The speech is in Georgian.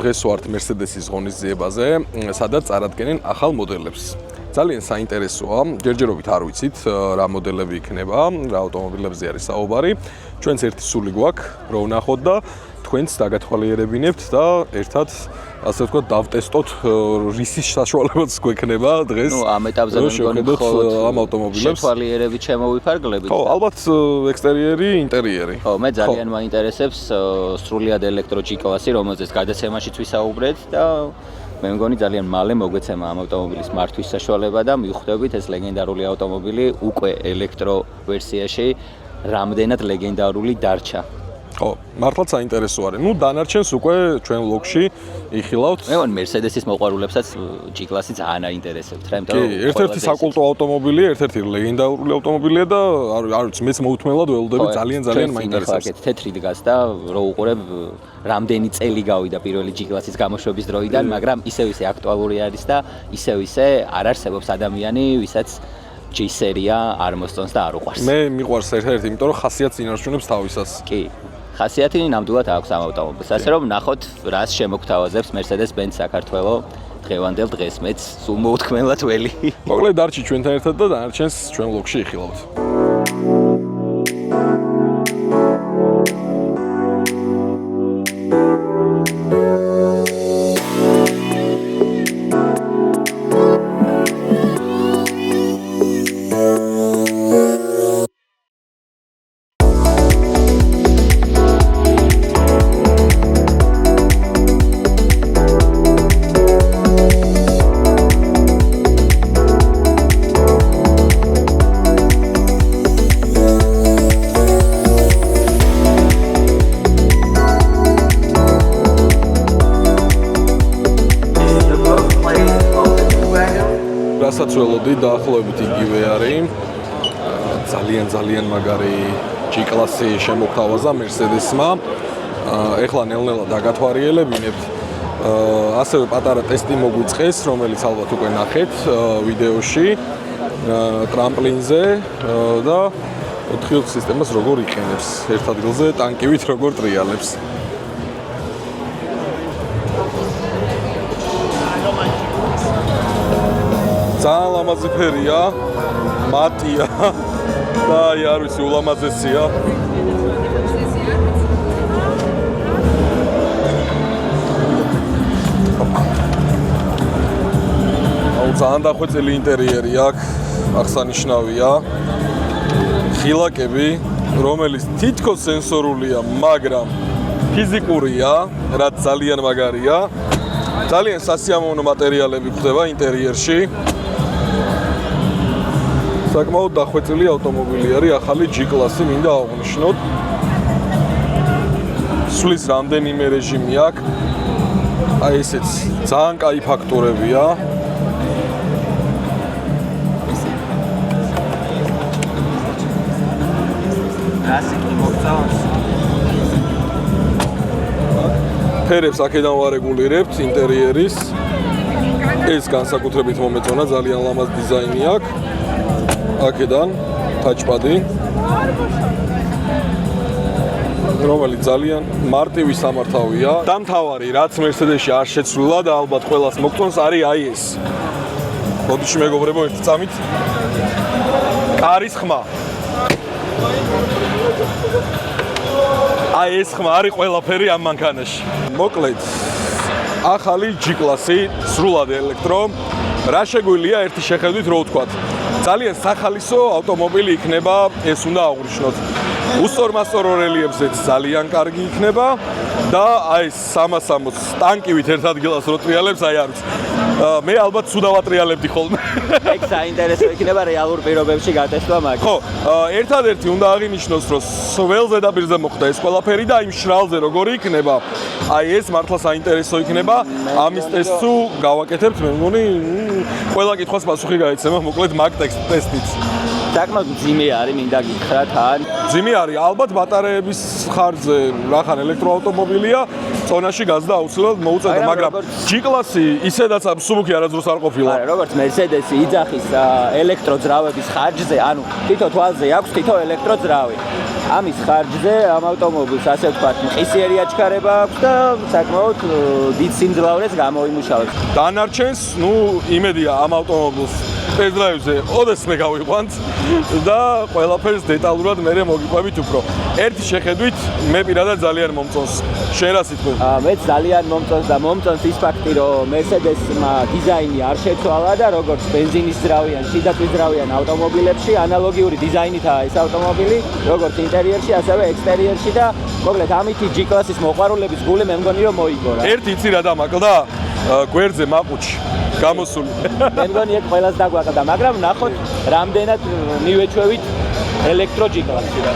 დღეს ვართ Mercedes-ის ღონისძიებაზე, სადაც წარადგენენ ახალ მოდელებს. ძალიან საინტერესოა, ჯერჯერობით არ ვიცით, რა მოდელები იქნება, რა ავტომობილებზე არის საუბარი. ჩვენც ერთი სული გვაქვს, რო ვნახოთ და თქვენც დაგათვალიერებინებთ და ერთად ასე ვთქვათ, დავტესტოთ რისის საშუალებაც გვექნება დღეს. ამ ეტაპზე მე მგონი მხოლოდ ამ ავტომობილებს შეთვალიერებით შემოვიფარგლებით. ხო, ალბათ ექსტერიერი, ინტერიერი. ხო, მე ძალიან მაინტერესებს სრულიად ელექტრო G-კლასი, რომელზეც გადაცემაშიც ვისაუბრეთ და მე მგონი ძალიან მალე მოგვეცემა ამ ავტომობილის მართვის საშუალება და მივხვდებით ეს ლეგენდარული ავტომობილი უკვე ელექტრო ვერსიაში რამდენად ლეგენდარული დარჩა. ხო, მართლაც საინტერესო არის. ნუ დანარჩენს უკვე ჩვენ ვლოგში იხილავთ. მე მგონი Mercedes-ის მოყვარულებსაც G-კლასი ძალიან აინტერესებთ, რა, იმიტომ რომ ერთ-ერთი საკულტო ავტომობილი, ერთ-ერთი ლეგენდარული ავტომობილია და არ ვიცი, მეც მოუთმენლად ველოდები ძალიან მაინტერესებს. ხო, თეთრი დგას და რო უყურებ რამდენი წელი გავიდა პირველი G-კლასის გამოშვების დროიდან, მაგრამ ისევ-ისე აქტუალური არის და ისევ-ისე არ არსებობს ადამიანი, ვისაც G-სერია არ მოსწონს და არ უყვარს. მე მიყვარს ერთ-ერთი, იმიტომ რომ ხასიათს ინარჩუნებს თავისას. კი. ხასიათი ნამდვილად აქვს ამ ავტომობილს. ასე რომ ნახოთ, რას შემოგთავაზებს Mercedes-Benz საქართველოს დღევანდელ დღეს. მეც სულ მოუთქმელად ველი. მოკლედ დარჩი ჩვენთან ერთად და დანარჩენს ჩვენ ვლოგში იხილავთ. რასაც ველოდი დაახლოებით იგივე არის. ძალიან მაგარი G-კლასი შემოგთავაზა Mercedes-მა. ეხლა ნელ-ნელა დაგათვალიერებინებთ. ასევე პატარა ტესტი მოგვიწყეს, რომელიც ალბათ უკვე ნახეთ ვიდეოში ტრამპლინზე და 4x სისტემას როგორ იყენებს. ერთ ადგილზე ტანკივით როგორ ტრიალებს. ძალიან ლამაზი ფერია, მატია და არ ვიცი, ულამაზესია. ძალიან დახვეწილი ინტერიერი აქვს, აღსანიშნავია. ხილაკები, რომელიც თითქოს სენსორულია, მაგრამ ფიზიკურია, რაც ძალიან მაგარია. ძალიან სასიამოვნო მატერიალები გვხვდება ინტერიერში. საკმაოდ დახვეწილი ავტომობილი არის, ახალი G-კლასი, მინდა აღვნიშნოთ. სulis რამდენიმე რეჟიმი აქვს. აი ესეც ძალიან კაი ფაქტორებია. ფერებს აქედან ვარეგულირებთ ინტერიერის. ეს განსაკუთრებით მომეწონა, ძალიან ლამაზ დიზაინი აქვს. აქედან ტაჩპადი, რომელიც ძალიან მარტივი სამართავია. დამთავარი, რაც Mercedes-ში არ შეცვლილა და ალბათ ყველას მოგწონს, არის აი ეს. მოდიში მეგობრებო, ერთ წამით. კარის ხმა. აი ეს ხმა არის ყველაფერი ამ მანქანაში. მოკლედ, ახალი G-კლასი, სრულად ელექტრო. რა შეგვიძლია ერთი შეხედვით რო ვთქვათ. ძალიან სახალისო ავტომობილი იქნება, ეს უნდა აღვნიშნოთ. უსწორმასწორო რელიეფზეც ძალიან კარგი იქნება და აი 360 ტანკივით ერთ ადგილას რო ტრიალებს, აი არის. მე ალბათ სულ დავატრიალებდი ხოლმე. ეგ საინტერესო იქნება რეალურ პირობებში გატესტვა მაგ. ხო, ერთადერთი უნდა აღინიშნოს, რომ სველ ზედაპირზე მოხდა ეს ყველაფერი და იმ შრალზე როგორი იქნება. აი ეს მართლა საინტერესო იქნება. ამის ტესტს გავაკეთებთ, მე მგონი, ყველა კითხვას პასუხი გაიცემა, მოკლედ მაგ ტესტით. საკმაოდ ძიმე არის, მინდა გითხრა თან. ძიმე არის, ალბათ ბატარეების ხარჯზე, რახან ელექტროავტომობილია, წონაში გაზდა აუცილებლად მოუწევდა, მაგრამ G-კლასი ისედაც მსუბუქი არასდროს არ ყოფილა. არა, როგორც Mercedes-ი იძახის ელექტროძრავების ხარჯზე, ანუ თითო თვალზე აქვს თითო ელექტროძრავი. ამის ხარჯზე ამ ავტომობილს ასე ვთქვათ, მყისიერი აჩქარება აქვს და საკმაოდ დიდ სიმძლავრეს გამოიმუშავებს. დანარჩენს, ნუ იმედია ამ ავტომობილს ტესტ-დრაივზე ოდესმე გავიყვანთ და ყველაფერს დეტალურად მე მოგიყვებით უფრო. ერთი შეხედვით მე პირადად ძალიან მომწონს. შენ რა სიტყვები? მეც ძალიან მომწონს და მომწონს ის ფაქტი, რომ Mercedes-მა დიზაინი არ შეცვალა და როგორც ბენზინის ძრავიან, შიდაწვის ძრავიან ავტომობილებში ანალოგიური დიზაინითაა ეს ავტომობილი, როგორც ინტერიერში, ასევე ექსტერიერში და მოკლედ ამითი G-კლასის მოყვარულების გული მე მგონი რომ მოიგო რა. ერთი იცი რა დამაკლდა? გვერდზე მაყუჩი გამოსული. მე მგონი ეგ ყველას დაგვაკლდა, მაგრამ ნახოთ რამდენად მივეჩვევით ელექტრო G-კლასი რა.